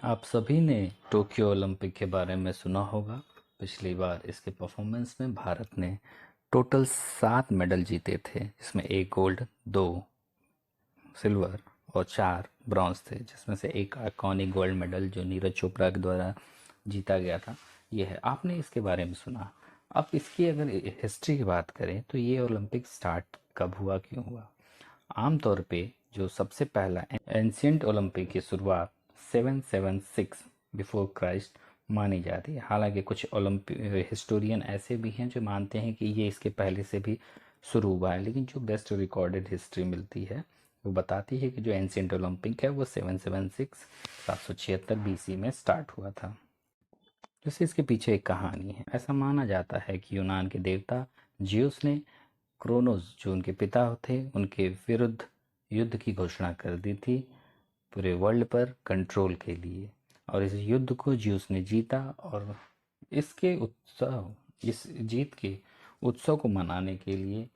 आप सभी ने टोक्यो ओलंपिक के बारे में सुना होगा। पिछली बार इसके परफॉर्मेंस में भारत ने टोटल 7 मेडल जीते थे, जिसमें 1 गोल्ड, 2 सिल्वर और 4 ब्रॉन्ज थे, जिसमें से एक आइकॉनिक गोल्ड मेडल जो नीरज चोपड़ा के द्वारा जीता गया था ये है। आपने इसके बारे में सुना। अब इसकी अगर हिस्ट्री की बात करें तो ये ओलंपिक स्टार्ट कब हुआ, क्यों हुआ। आमतौर पे जो सबसे पहला एंशियंट ओलंपिक की शुरुआत 776 बिफोर क्राइस्ट मानी जाती है। हालांकि कुछ ओलंपिक हिस्टोरियन ऐसे भी हैं जो मानते हैं कि ये इसके पहले से भी शुरू हुआ है, लेकिन जो बेस्ट रिकॉर्डेड हिस्ट्री मिलती है वो बताती है कि जो एंशियंट ओलंपिक है वो 776 776 बीसी में स्टार्ट हुआ था। जैसे इसके पीछे एक कहानी है। ऐसा माना जाता है कि यूनान के देवता जियोस ने क्रोनोस जो उनके पिता थे उनके विरुद्ध युद्ध की घोषणा कर दी थी पूरे वर्ल्ड पर कंट्रोल के लिए, और इस युद्ध को जियोस ने जीता। और इस जीत के उत्सव को मनाने के लिए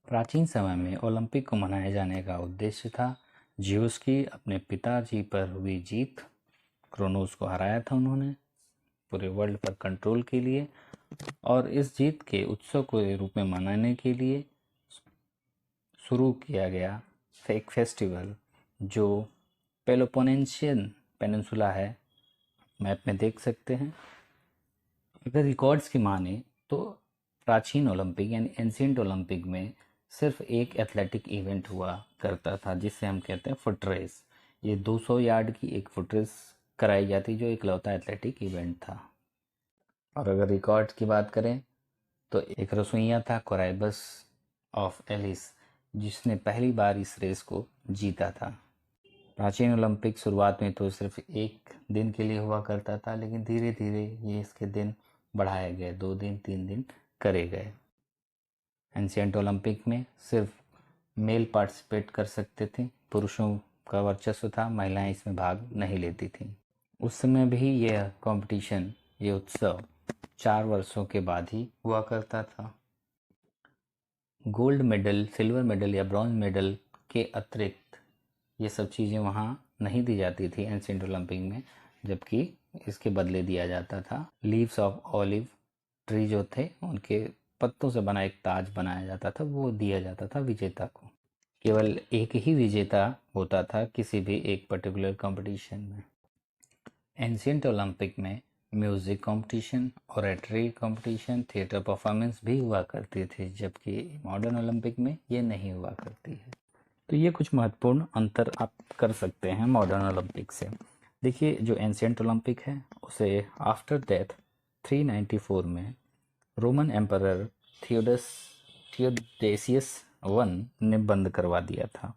प्राचीन समय में ओलंपिक को मनाया जाने का उद्देश्य था जियोस की अपने पिताजी पर हुई जीत। क्रोनोस को हराया था उन्होंने पूरे वर्ल्ड पर कंट्रोल के लिए, और इस जीत के उत्सव को रूप में मनाने के लिए शुरू किया गया एक फेस्टिवल जो पेलोपोनेशियन पेनिनसुला है, मैप में देख सकते हैं। अगर रिकॉर्ड्स की माने तो प्राचीन ओलंपिक यानी एंशियंट ओलंपिक में सिर्फ एक एथलेटिक इवेंट हुआ करता था जिसे हम कहते हैं फुट रेस। ये 200 यार्ड की एक फुट रेस कराई जाती जो इकलौता एथलेटिक इवेंट था। और अगर रिकॉर्ड्स की बात करें तो एक रसोइया था कोराइबस ऑफ एलिस जिसने पहली बार इस रेस को जीता था। प्राचीन ओलंपिक शुरुआत में तो सिर्फ एक दिन के लिए हुआ करता था, लेकिन धीरे धीरे ये इसके दिन बढ़ाए गए, 2 दिन 3 दिन करे गए। एंशियंट ओलंपिक में सिर्फ मेल पार्टिसिपेट कर सकते थे, पुरुषों का वर्चस्व था, महिलाएं इसमें भाग नहीं लेती थीं। उस समय भी यह कंपटीशन, ये उत्सव 4 वर्षों के बाद ही हुआ करता था। गोल्ड मेडल, सिल्वर मेडल या ब्रॉन्ज मेडल के अतिरिक्त ये सब चीज़ें वहाँ नहीं दी जाती थी एंशियंट ओलंपिक में, जबकि इसके बदले दिया जाता था लीव्स ऑफ ऑलिव ट्री जो थे उनके पत्तों से बना एक ताज बनाया जाता था, वो दिया जाता था विजेता को। केवल एक ही विजेता होता था किसी भी एक पर्टिकुलर कंपटीशन में। एंशियंट ओलंपिक में music competition, oratory competition, theatre performance भी हुआ करती थी, जबकि मॉडर्न ओलंपिक में ये नहीं हुआ करती है। तो ये कुछ महत्वपूर्ण अंतर आप कर सकते हैं मॉडर्न ओलंपिक से। देखिए, जो एंशियंट ओलंपिक है उसे आफ्टर डेथ 394 में रोमन एम्परर थियोडेसियस वन ने बंद करवा दिया था।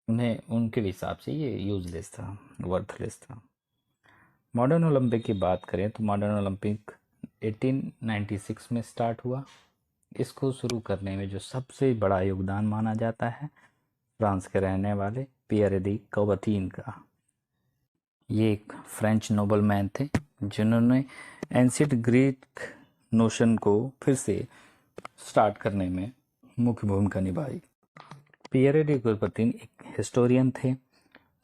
उन्हें उनके हिसाब से ये यूजलेस था, वर्थलेस था। मॉडर्न ओलंपिक की बात करें तो मॉडर्न ओलंपिक 1896 में स्टार्ट हुआ। इसको शुरू करने में जो सबसे बड़ा योगदान माना जाता है फ्रांस के रहने वाले पियर दी कौबतीन का। ये एक फ्रेंच नोबलमैन थे जिन्होंने एंशिएंट ग्रीक नोशन को फिर से स्टार्ट करने में मुख्य भूमिका निभाई। पियर डी कौबतीन एक हिस्टोरियन थे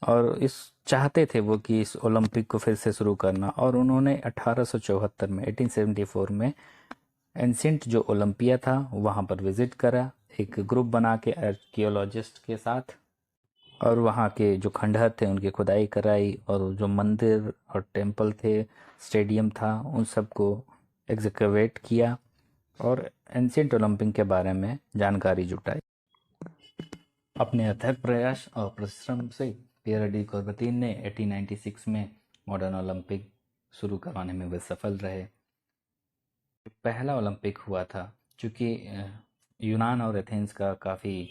और इस चाहते थे वो कि इस ओलंपिक को फिर से शुरू करना, और उन्होंने 1874 में 1874 में एंशिएंट जो ओलंपिया था वहाँ पर विजिट करा एक ग्रुप बना के आर्कियोलॉजिस्ट के साथ, और वहाँ के जो खंडहर थे उनकी खुदाई कराई, और जो मंदिर और टेम्पल थे, स्टेडियम था, उन सबको एग्जिक्यूट किया और एंशिएंट ओलंपिक के बारे में जानकारी जुटाई। अपने अथक प्रयास और परिश्रम से पियर डी कौबतीन ने 1896 में मॉडर्न ओलंपिक शुरू करवाने में वे सफल रहे। पहला ओलंपिक हुआ था, चूँकि यूनान और एथेंस का काफ़ी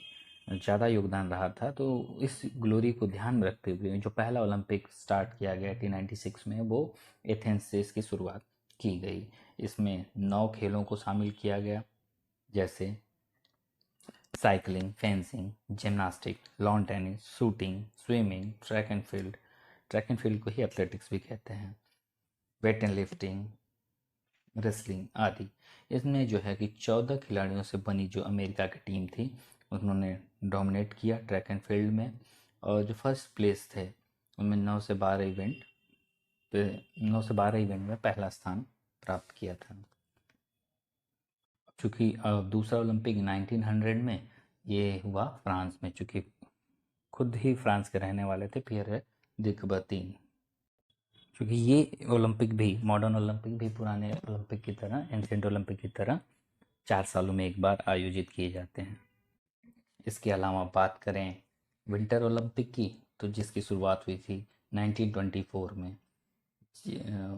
ज़्यादा योगदान रहा था, तो इस ग्लोरी को ध्यान में रखते हुए जो पहला ओलंपिक स्टार्ट किया गया 1896 में वो एथेंस से इसकी शुरुआत की गई। इसमें 9 खेलों को शामिल किया गया, जैसे cycling, fencing, gymnastic, lawn tennis, shooting, swimming, track and field को ही एथलेटिक्स भी कहते हैं, वेट एंड लिफ्टिंग, रेसलिंग आदि। इसमें जो है कि 14 खिलाड़ियों से बनी जो अमेरिका की टीम थी उन्होंने डोमिनेट किया ट्रैक एंड फील्ड में, और जो फर्स्ट प्लेस थे उनमें 9 से 12 इवेंट पे 9 से 12 इवेंट में पहला स्थान प्राप्त किया था। चूँकि दूसरा ओलंपिक 1900 में ये हुआ फ्रांस में, चूँकि खुद ही फ्रांस के रहने वाले थे पियर दी कुबर्तीन। क्योंकि ये ओलंपिक भी, मॉडर्न ओलंपिक भी पुराने ओलंपिक की तरह, एंशिएंट ओलंपिक की तरह 4 सालों में एक बार आयोजित किए जाते हैं। इसके अलावा बात करें विंटर ओलंपिक की, तो जिसकी शुरुआत हुई थी 1924 में,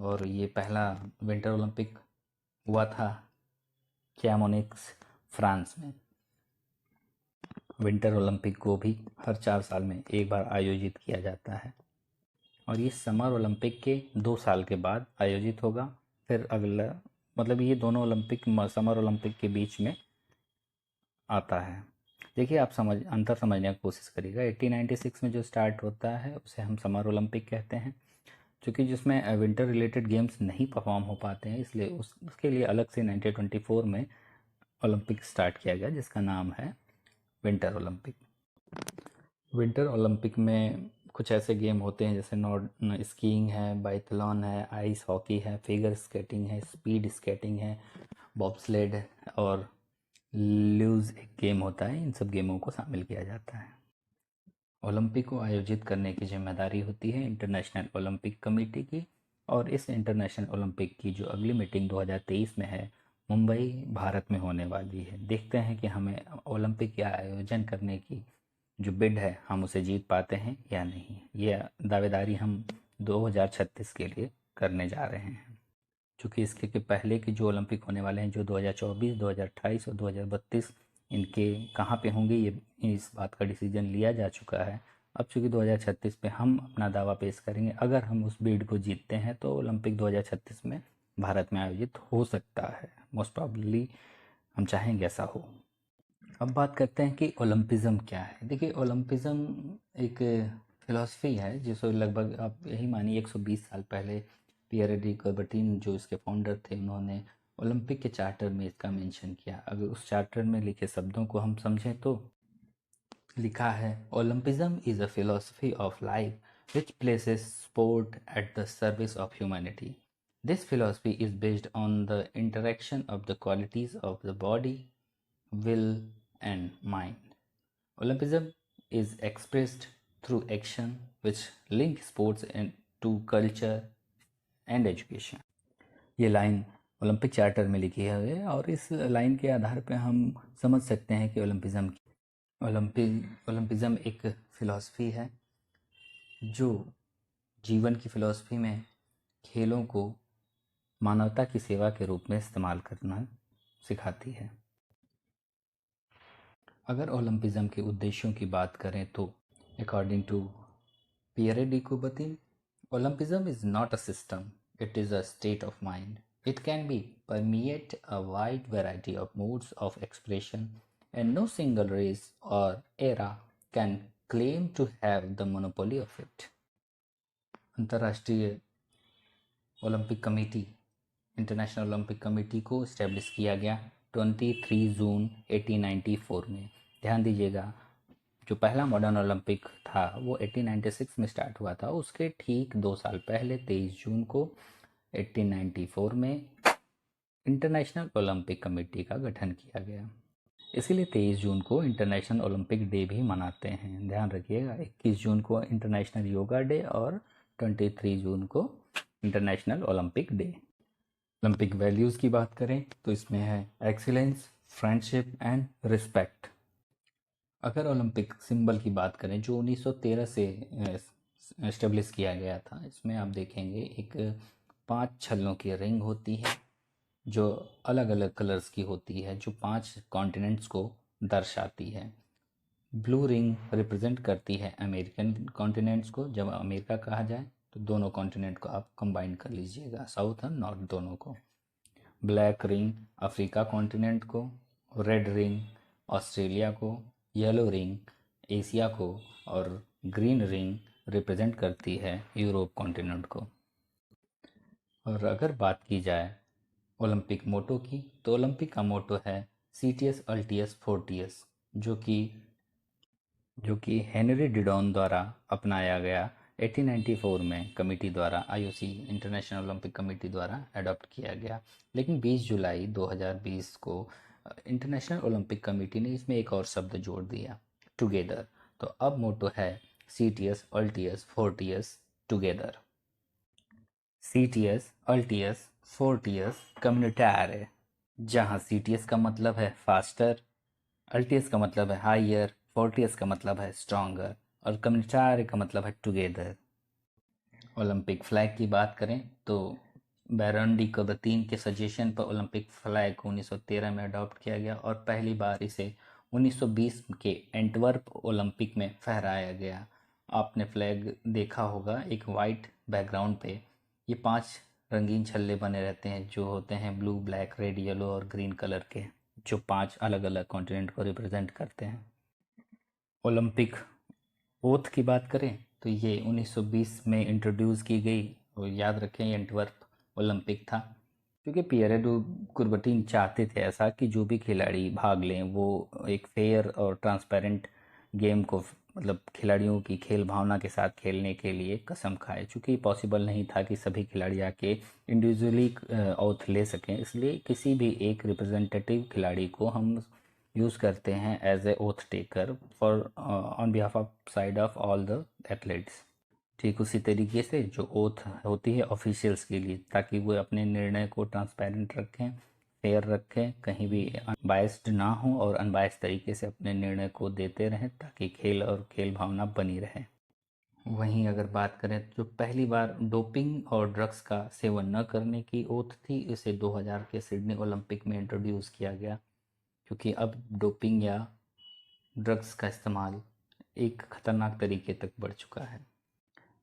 और ये पहला विंटर ओलंपिक हुआ था चैमोनिक्स, फ्रांस में। विंटर ओलंपिक को भी हर 4 साल में एक बार आयोजित किया जाता है, और ये समर ओलंपिक के 2 साल के बाद आयोजित होगा। फिर अगला, मतलब ये दोनों ओलंपिक समर ओलंपिक के बीच में आता है। देखिए, आप अंतर समझने की कोशिश करिएगा। 1896 में जो स्टार्ट होता है उसे हम समर ओलंपिक कहते हैं, क्योंकि जिसमें विंटर रिलेटेड गेम्स नहीं परफॉर्म हो पाते हैं, इसलिए उसके लिए अलग से 1924 में ओलंपिक स्टार्ट किया गया, जिसका नाम है विंटर ओलंपिक। विंटर ओलंपिक में कुछ ऐसे गेम होते हैं जैसे स्कीइंग है, बाइथलॉन है, आइस हॉकी है, फिगर स्केटिंग है, स्पीड स्केटिंग है, बॉब्स्लेड है, और लूज एक गेम होता है। इन सब गेमों को शामिल किया जाता है। ओलंपिक को आयोजित करने की जिम्मेदारी होती है इंटरनेशनल ओलंपिक कमेटी की, और इस इंटरनेशनल ओलंपिक की जो अगली मीटिंग 2023 में है, मुंबई, भारत में होने वाली है। देखते हैं कि हमें ओलंपिक के आयोजन करने की जो बिड है, हम उसे जीत पाते हैं या नहीं। ये दावेदारी हम 2036 के लिए करने जा रहे हैं, क्योंकि इसके के पहले के जो ओलंपिक होने वाले हैं, जो 2024, 2028 और 2032, इनके कहाँ पे होंगे, ये इस बात का डिसीजन लिया जा चुका है। अब चूँकि 2036 पे हम अपना दावा पेश करेंगे, अगर हम उस बिड को जीतते हैं तो ओलंपिक 2036 में भारत में आयोजित हो सकता है। मोस्ट प्रॉब्ली हम चाहेंगे ऐसा हो। अब बात करते हैं कि ओलंपिज़म क्या है। देखिए, ओलंपिज़म एक फिलॉसफी है जिसको लगभग आप यही मानिए 120 साल पहले पियर डी कुबर्टीन, जो इसके फाउंडर थे, उन्होंने ओलंपिक के चार्टर में इसका मेंशन किया। अगर उस चार्टर में लिखे शब्दों को हम समझें तो लिखा है, Olympism is a philosophy of life which places sport at the service of humanity. This philosophy is based on the interaction of the qualities of the body, will, and mind. Olympism is expressed through action which link sports to culture and education. ये line Olympic charter में लिखी है, और इस line के आधार पर हम समझ सकते हैं कि ओलंपिज्म एक फिलॉसफी है जो जीवन की फिलॉसफी में खेलों को मानवता की सेवा के रूप में इस्तेमाल करना सिखाती है। अगर ओलंपिज्म के उद्देश्यों की बात करें तो according to Pierre de Coubertin, Olympism is not a system, it is a state of mind. It can be permeate a wide variety of modes of expression, and no single race or era can claim to have the monopoly of it. अंतर्राष्ट्रीय Olympic committee, international Olympic committee को establish किया गया 23 जून 1894 में। ध्यान दीजिएगा, जो पहला modern Olympic था वो 1896 में स्टार्ट हुआ था। उसके ठीक 2 साल पहले 23 जून को 1894 में इंटरनेशनल ओलंपिक कमेटी का गठन किया गया। इसीलिए 23 जून को इंटरनेशनल ओलंपिक डे भी मनाते हैं। ध्यान रखिएगा, 21 जून को इंटरनेशनल योगा डे और 23 जून को international Olympic day. Olympic values की बात करें तो इसमें है एक्सीलेंस, फ्रेंडशिप एंड रिस्पेक्ट। अगर ओलंपिक सिंबल की बात करें जो 1913 से एस्टेब्लिश किया गया था, इसमें आप देखेंगे एक 5 छल्लों की रिंग होती है जो अलग अलग कलर्स की होती है, जो 5 कॉन्टिनेंट्स को दर्शाती है। ब्लू रिंग रिप्रेजेंट करती है अमेरिकन कॉन्टिनेंट्स को। जब अमेरिका कहा जाए तो दोनों कॉन्टिनेंट को आप कंबाइन कर लीजिएगा, साउथ और नॉर्थ दोनों को। ब्लैक रिंग अफ्रीका कॉन्टिनेंट को, रेड रिंग ऑस्ट्रेलिया को, येलो रिंग एशिया को, और ग्रीन रिंग रिप्रेजेंट करती है यूरोप कॉन्टिनेंट को। और अगर बात की जाए ओलंपिक मोटो की, तो ओलंपिक का मोटो है सीटियस अल्टियस फोर्टियस, जो कि हेनरी डिडॉन द्वारा अपनाया गया 1894 में कमेटी द्वारा आईओसी इंटरनेशनल ओलंपिक कमेटी द्वारा अडॉप्ट किया गया। लेकिन 20 जुलाई 2020 को इंटरनेशनल ओलंपिक कमेटी ने इसमें एक और शब्द जोड़ दिया, टुगेदर। तो अब मोटो है CTS, altius, fortius, together. CTS, altius, fortius, communiter, जहाँ CTS का मतलब है फास्टर, अल्टीएस का मतलब है हायर, फोर्टियस का मतलब है स्ट्रॉन्गर और कम्युनिटारे का मतलब है टुगेदर। ओलंपिक फ्लैग की बात करें तो बैरन डी कबर्तीन के सजेशन पर ओलंपिक फ्लैग को 1913 में अडॉप्ट किया गया और पहली बार इसे 1920 के एंटवर्प ओलंपिक में फहराया गया। आपने फ्लैग देखा होगा, एक वाइट बैकग्राउंड पे ये 5 रंगीन छल्ले बने रहते हैं जो होते हैं ब्लू, ब्लैक, रेड, येलो और ग्रीन कलर के, जो 5 अलग अलग कॉन्टिनेंट को रिप्रेजेंट करते हैं। ओलंपिक ओथ की बात करें तो ये 1920 में इंट्रोड्यूस की गई और याद रखें ये एंटवर्प ओलंपिक था, क्योंकि पियरे दू कुर्बटीन चाहते थे ऐसा कि जो भी खिलाड़ी भाग लें वो एक फेयर और ट्रांसपेरेंट गेम को, मतलब खिलाड़ियों की खेल भावना के साथ खेलने के लिए कसम खाए, चूँकि पॉसिबल नहीं था कि सभी खिलाड़ी आके इंडिविजुअली ओथ ले सकें, इसलिए किसी भी एक रिप्रेजेंटेटिव खिलाड़ी को हम यूज़ करते हैं as a oath taker for on behalf of side of all the athletes. ठीक उसी तरीके से जो ओथ होती है ऑफिशियल्स के लिए, ताकि वो अपने निर्णय को ट्रांसपेरेंट रखें, फेयर रखें, कहीं भी अनबायस्ड ना हो और अनबायस्ड तरीके से अपने निर्णय को देते रहें ताकि खेल और खेल भावना बनी रहे। वहीं अगर बात करें तो पहली बार डोपिंग और ड्रग्स का सेवन न करने की ओथ थी, इसे 2000 के सिडनी ओलंपिक में इंट्रोड्यूस किया गया, क्योंकि अब डोपिंग या ड्रग्स का इस्तेमाल एक खतरनाक तरीके तक बढ़ चुका है।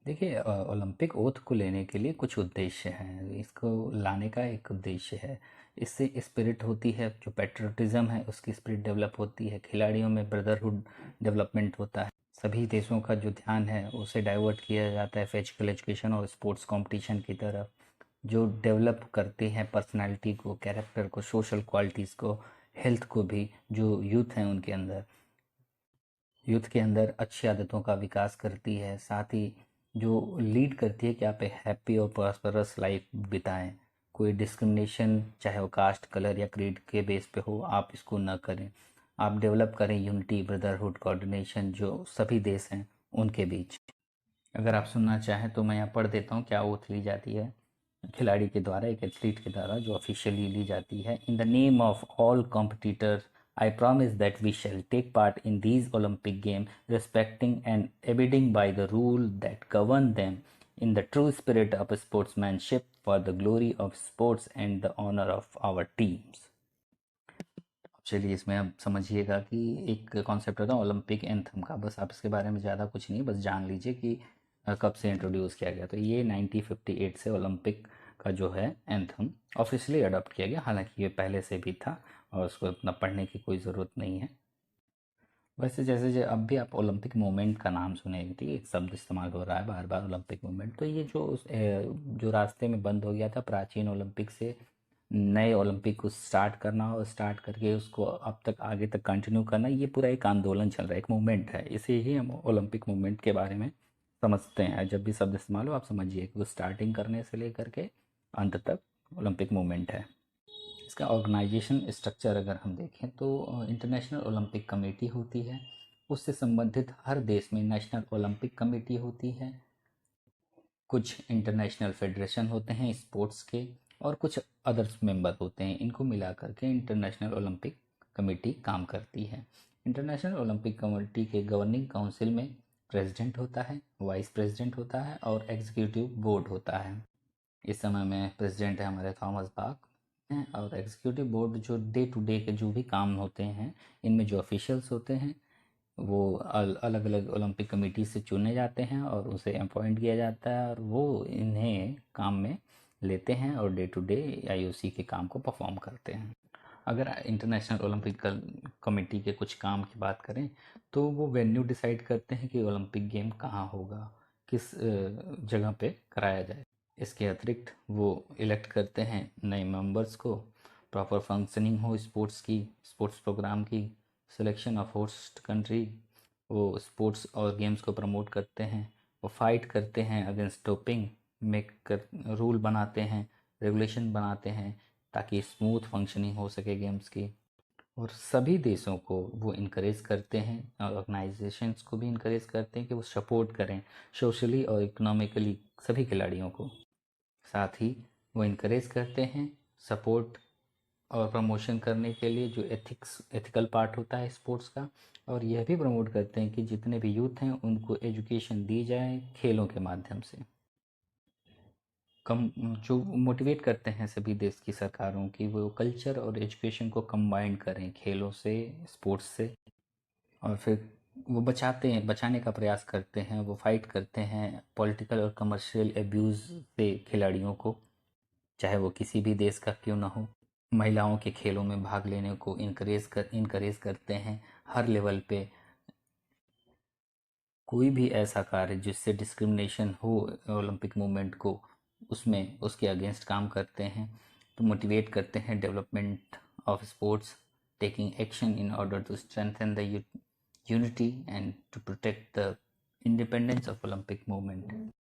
देखिए, ओलंपिक ओथ को लेने के लिए कुछ उद्देश्य हैं, इसको लाने का एक उद्देश्य है। इससे स्पिरिट होती है, जो पैट्रियटिज्म है उसकी स्पिरिट डेवलप होती है, खिलाड़ियों में ब्रदरहुड डेवलपमेंट होता है, सभी देशों का जो ध्यान है उसे डाइवर्ट किया जाता है फिजिकल एजुकेशन और स्पोर्ट्स कंपटीशन की तरफ, जो डेवलप करते हैं पर्सनालिटी को, कैरेक्टर को, सोशल क्वालिटीज़ को, हेल्थ को भी, जो यूथ हैं उनके अंदर, यूथ के अंदर अच्छी आदतों का विकास करती है, साथ ही जो लीड करती है कि आप एक हैप्पी और प्रॉस्परस लाइफ बिताएं। कोई डिस्क्रिमिनेशन चाहे वो कास्ट, कलर या क्रीड के बेस पे हो, आप इसको न करें। आप डेवलप करें यूनिटी, ब्रदरहुड, कोऑर्डिनेशन जो सभी देश हैं उनके बीच। अगर आप सुनना चाहें तो मैं यहाँ पढ़ देता हूँ क्या ओथ ली जाती है खिलाड़ी के द्वारा, एक एथलीट के द्वारा जो ऑफिशियली ली जाती है। In the name of all competitors I promise that we shall take part in these Olympic Games, respecting and abiding by the rules that govern them in the true spirit of sportsmanship for the glory of sports and the honor of our teams. चलिए, इसमें आप समझिएगा कि एक concept होता है Olympic anthem का, बस आप इसके बारे में ज़्यादा कुछ नहीं, बस जान लीजिए कि कब से इंट्रोड्यूस किया गया। तो ये 1958 से ओलंपिक का जो है एंथम ऑफिशियली अडॉप्ट किया गया, हालांकि ये पहले से भी था और उसको इतना पढ़ने की कोई ज़रूरत नहीं है। वैसे जैसे जो अब भी आप ओलंपिक मूवमेंट का नाम सुनेंगे, ठीक है, एक शब्द इस्तेमाल हो रहा है बार बार ओलंपिक मूवमेंट, तो ये जो रास्ते में बंद हो गया था प्राचीन ओलंपिक से नए ओलंपिक को स्टार्ट करना और स्टार्ट करके उसको अब तक आगे तक कंटिन्यू करना, ये पूरा एक आंदोलन चल रहा है, एक मूवमेंट है, इसे ही हम ओलंपिक मूवमेंट के बारे में समझते हैं। जब भी शब्द इस्तेमाल हो आप समझिए कि वो स्टार्टिंग करने से लेकर के अंत तक ओलंपिक मूवमेंट है। इसका ऑर्गेनाइजेशन स्ट्रक्चर अगर हम देखें तो इंटरनेशनल ओलंपिक कमेटी होती है, उससे संबंधित हर देश में नेशनल ओलंपिक कमेटी होती है, कुछ इंटरनेशनल फेडरेशन होते हैं स्पोर्ट्स के और कुछ अदर्स मेंबर होते हैं, इनको मिला करके इंटरनेशनल ओलंपिक कमेटी काम करती है। इंटरनेशनल ओलंपिक कमेटी के गवर्निंग काउंसिल में प्रेसिडेंट होता है, वाइस प्रेसिडेंट होता है और एग्जीक्यूटिव बोर्ड होता है। इस समय में प्रेसिडेंट है हमारे थॉमस बाक हैं, और एग्जीक्यूटिव बोर्ड जो डे टू डे के जो भी काम होते हैं, इनमें जो ऑफिशियल्स होते हैं वो अलग अलग ओलंपिक कमेटी से चुने जाते हैं और उसे अपॉइंट किया जाता है और वो इन्हें काम में लेते हैं और डे टू डे आईओसी के काम को परफॉर्म करते हैं। अगर इंटरनेशनल ओलंपिक कमेटी के कुछ काम की बात करें तो वो वेन्यू डिसाइड करते हैं कि ओलंपिक गेम कहाँ होगा, किस जगह पे कराया जाए। इसके अतिरिक्त वो इलेक्ट करते हैं नए मेंबर्स को, प्रॉपर फंक्शनिंग हो स्पोर्ट्स की, स्पोर्ट्स प्रोग्राम की, सिलेक्शन ऑफ होस्ट कंट्री, वो स्पोर्ट्स और गेम्स को प्रमोट करते हैं, वो फाइट करते हैं अगेंस्ट डोपिंग, रूल बनाते हैं, रेगुलेशन बनाते हैं ताकि स्मूथ फंक्शनिंग हो सके गेम्स की। और सभी देशों को वो इनकरेज करते हैं, ऑर्गेनाइजेशंस को भी इनकरेज करते हैं कि वो सपोर्ट करें सोशली और इकोनॉमिकली सभी खिलाड़ियों को। साथ ही वो इनकरेज करते हैं सपोर्ट और प्रमोशन करने के लिए जो एथिकल पार्ट होता है स्पोर्ट्स का, और यह भी प्रमोट करते हैं कि जितने भी यूथ हैं उनको एजुकेशन दी जाए खेलों के माध्यम से। कम जो मोटिवेट करते हैं सभी देश की सरकारों की वो कल्चर और एजुकेशन को कंबाइन करें खेलों से, स्पोर्ट्स से। और फिर वो बचाने का प्रयास करते हैं, वो फाइट करते हैं पॉलिटिकल और कमर्शियल एब्यूज़ से खिलाड़ियों को, चाहे वो किसी भी देश का क्यों ना हो। महिलाओं के खेलों में भाग लेने को इनकरेज करते हैं हर लेवल पे। कोई भी ऐसा कार्य जिससे डिस्क्रिमिनेशन हो ओलंपिक मूवमेंट को, उसमें उसके अगेंस्ट काम करते हैं। तो मोटिवेट करते हैं development of sports, taking action in order to strengthen the unity and to protect the independence of Olympic movement.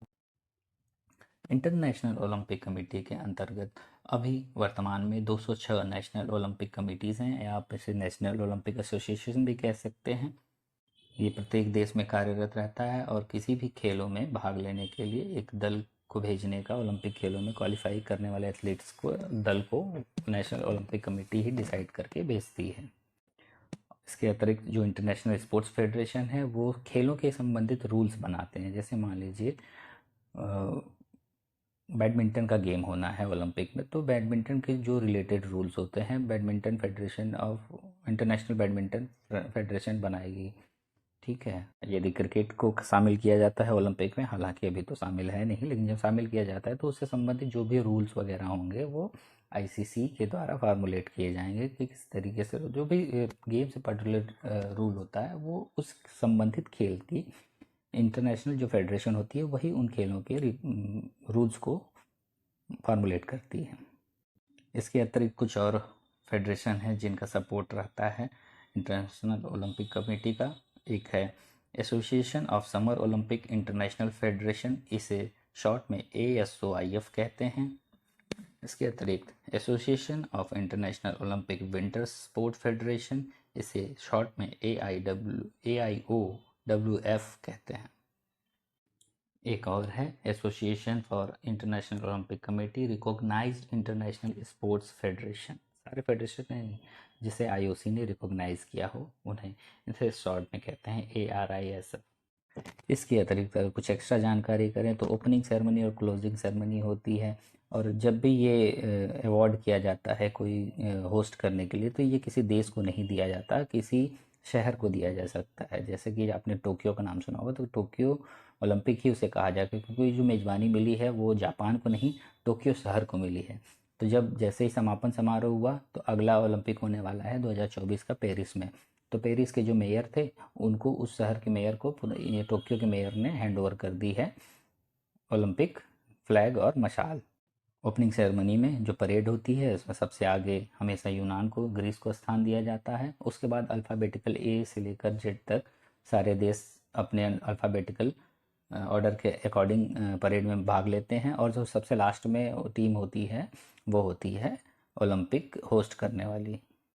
International Olympic Committee के अंतर्गत अभी वर्तमान में 206 नेशनल ओलंपिक कमेटीज़ हैं, या आप इसे नेशनल ओलंपिक एसोसिएशन भी कह सकते हैं। ये प्रत्येक देश में कार्यरत रहता है और किसी भी खेलों में भाग लेने के लिए एक दल को भेजने का, ओलंपिक खेलों में क्वालिफाई करने वाले एथलीट्स को दल को नेशनल ओलंपिक कमेटी ही डिसाइड करके भेजती है। इसके अतिरिक्त जो इंटरनेशनल स्पोर्ट्स फेडरेशन है वो खेलों के संबंधित रूल्स बनाते हैं। जैसे मान लीजिए बैडमिंटन का गेम होना है ओलंपिक में, तो बैडमिंटन के जो रिलेटेड रूल्स होते हैं badminton federation of international badminton federation बनाएगी। ठीक है, यदि क्रिकेट को शामिल किया जाता है ओलंपिक में, हालांकि अभी तो शामिल है नहीं, लेकिन जब शामिल किया जाता है तो उससे संबंधित जो भी रूल्स वगैरह होंगे वो आईसीसी के द्वारा फार्मूलेट किए जाएंगे कि किस तरीके से जो भी गेम से पर्टिकुलर रूल होता है वो उस संबंधित खेल की इंटरनेशनल जो फेडरेशन होती है वही उन खेलों के रूल्स को फार्मूलेट करती है। इसके अतिरिक्त कुछ और फेडरेशन है जिनका सपोर्ट रहता है इंटरनेशनल ओलंपिक कमेटी का। एक है Association of Summer Olympic International Federation, इसे शॉर्ट में ASOIF कहते हैं। इसके अतिरिक्त Association of International Olympic Winter Sport Federation, इसे शॉर्ट में AIOWF कहते हैं। एक और है Association for International Olympic Committee Recognised International Sports Federation. सारे फेडरेशन हैं जिसे IOC ने रिकॉग्नाइज किया हो उन्हें इसे शॉर्ट में कहते हैं ARISF। इसके अतिरिक्त अगर कुछ एक्स्ट्रा जानकारी करें तो ओपनिंग सेरेमनी और क्लोजिंग सेरेमनी होती है, और जब भी ये अवार्ड किया जाता है कोई होस्ट करने के लिए तो ये किसी देश को नहीं दिया जाता, किसी शहर को दिया जा सकता है। जैसे कि आपने टोक्यो का नाम सुना होगा, तो टोक्यो ओलंपिक ही उसे कहा जाएगा क्योंकि जो मेज़बानी मिली है वो जापान को नहीं टोक्यो शहर को मिली है। तो जब जैसे ही समापन समारोह हुआ तो अगला ओलंपिक होने वाला है 2024 का पेरिस में, तो पेरिस के जो मेयर थे उनको उस शहर के मेयर को ये टोक्यो के मेयर ने हैंड ओवर कर दी है ओलंपिक फ्लैग और मशाल। ओपनिंग सेरेमनी में जो परेड होती है उसमें सबसे आगे हमेशा यूनान को, ग्रीस को स्थान दिया जाता है। उसके बाद अल्फ़ाबेटिकल A से लेकर Z तक सारे देश अपने अल्फ़ाबेटिकल ऑर्डर के अकॉर्डिंग परेड में भाग लेते हैं, और जो सबसे लास्ट में टीम होती है वो होती है ओलंपिक होस्ट करने वाली।